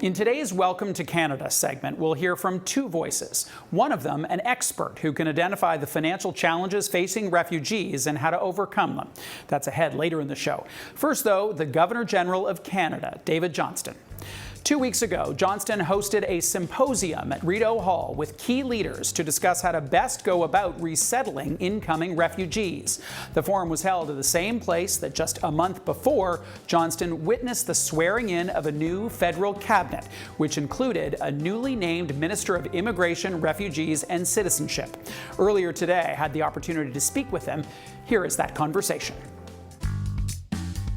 In today's Welcome to Canada segment, we'll hear from two voices. One of them, an expert who can identify the financial challenges facing refugees and how to overcome them. That's ahead later in the show. First, though, the Governor General of Canada, David Johnston. 2 weeks ago, Johnston hosted a symposium at Rideau Hall with key leaders to discuss how to best go about resettling incoming refugees. The forum was held at the same place that just a month before, Johnston witnessed the swearing in of a new federal cabinet, which included a newly named Minister of Immigration, Refugees and Citizenship. Earlier today, I had the opportunity to speak with him. Here is that conversation.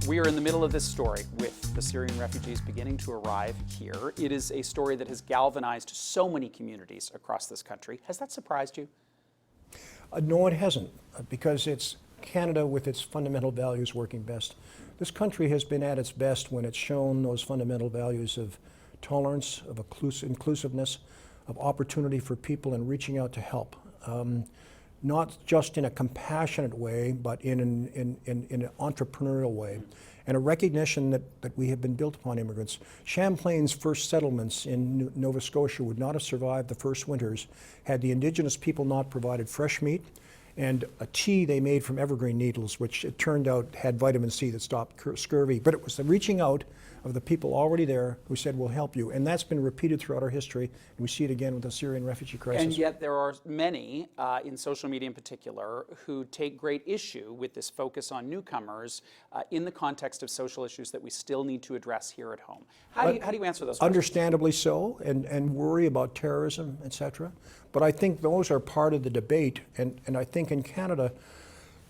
We are in the middle of this story with the Syrian refugees beginning to arrive here. It is a story that has galvanized so many communities across this country. Has that surprised you? No, it hasn't, because it's Canada with its fundamental values working best. This country has been at its best when it's shown those fundamental values of tolerance, of inclusiveness, of opportunity for people and reaching out to help. Not just in a compassionate way, but in an entrepreneurial way, and a recognition that we have been built upon immigrants. Champlain's first settlements in Nova Scotia would not have survived the first winters had the Indigenous people not provided fresh meat and a tea they made from evergreen needles, which it turned out had vitamin C that stopped scurvy. But it was the reaching out of the people already there who said, we'll help you. And that's been repeated throughout our history. And we see it again with the Syrian refugee crisis. And yet there are many, in social media in particular, who take great issue with this focus on newcomers in the context of social issues that we still need to address here at home. How do you answer those questions? Understandably so, and worry about terrorism, etc. But I think those are part of the debate. And I think in Canada,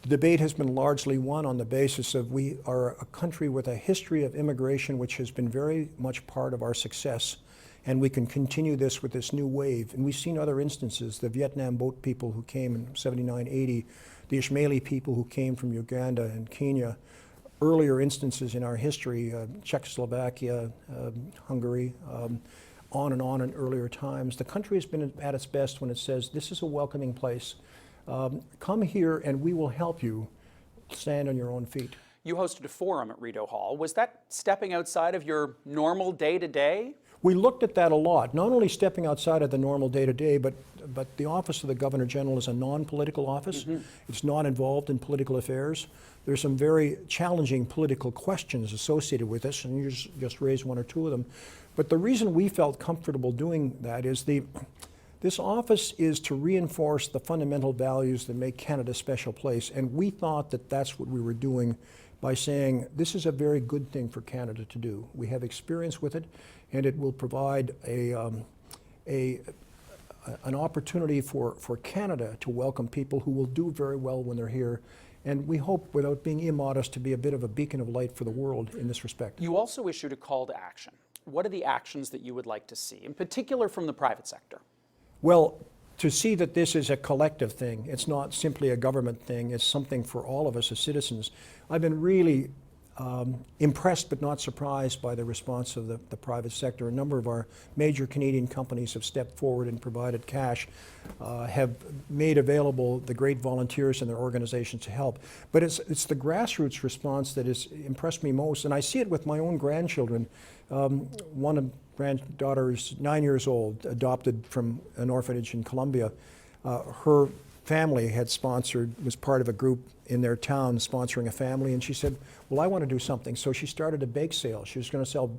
the debate has been largely won on the basis of we are a country with a history of immigration which has been very much part of our success, and we can continue this with this new wave. And we've seen other instances, the Vietnam boat people who came in 79, 80, the Ismaili people who came from Uganda and Kenya, earlier instances in our history, Czechoslovakia, Hungary, on in earlier times. The country has been at its best when it says, this is a welcoming place. Come here and we will help you stand on your own feet. You hosted a forum at Rideau Hall. Was that stepping outside of your normal day-to-day? We looked at that a lot, not only stepping outside of the normal day-to-day, but the Office of the Governor General is a non-political office. Mm-hmm. It's not involved in political affairs. There's some very challenging political questions associated with this, and you just raised one or two of them. But the reason we felt comfortable doing that is this office is to reinforce the fundamental values that make Canada a special place, and we thought that that's what we were doing by saying this is a very good thing for Canada to do. We have experience with it, and it will provide an opportunity for Canada to welcome people who will do very well when they're here. And we hope, without being immodest, to be a bit of a beacon of light for the world in this respect. You also issued a call to action. What are the actions that you would like to see, in particular from the private sector? Well, to see that this is a collective thing, it's not simply a government thing, it's something for all of us as citizens. I've been really impressed but not surprised by the response of the private sector. A number of our major Canadian companies have stepped forward and provided cash, have made available the great volunteers in their organizations to help. But it's the grassroots response that has impressed me most, and I see it with my own grandchildren. One granddaughter is 9 years old, adopted from an orphanage in Colombia. Her family was part of a group in their town sponsoring a family, and she said, well, I want to do something. So she started a bake sale. She was going to sell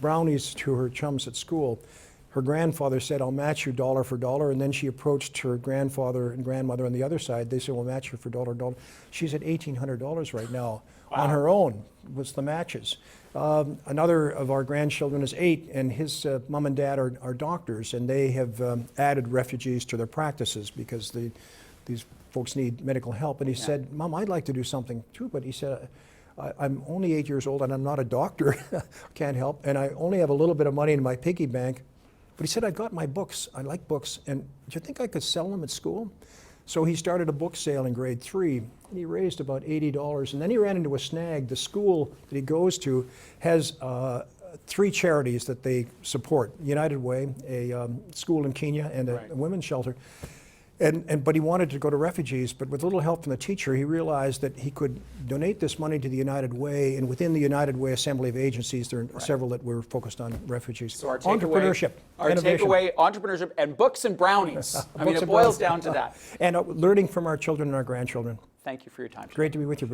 brownies to her chums at school. Her grandfather said, I'll match you dollar for dollar, and then she approached her grandfather and grandmother on the other side. They said, we'll match you for dollar. She's at $1,800 right now. Wow. On her own was the matches. Another of our grandchildren is 8, and his mom and dad are doctors, and they have added refugees to their practices because these folks need medical help. And he said, Mom, I'd like to do something too, but he said, I'm only 8 years old and I'm not a doctor, can't help, and I only have a little bit of money in my piggy bank. But he said, I got my books, I like books, and do you think I could sell them at school? So he started a book sale in grade 3, and he raised about $80, and then he ran into a snag. The school that he goes to has 3 charities that they support: United Way, a school in Kenya, and a women's shelter. But he wanted to go to refugees, but with a little help from the teacher, he realized that he could donate this money to the United Way, and within the United Way Assembly of Agencies, there are several that were focused on refugees. So our entrepreneurship, takeaway, entrepreneurship, and books and brownies. I mean, it boils down to that. And learning from our children and our grandchildren. Thank you for your time. Great to be with you, Bruce.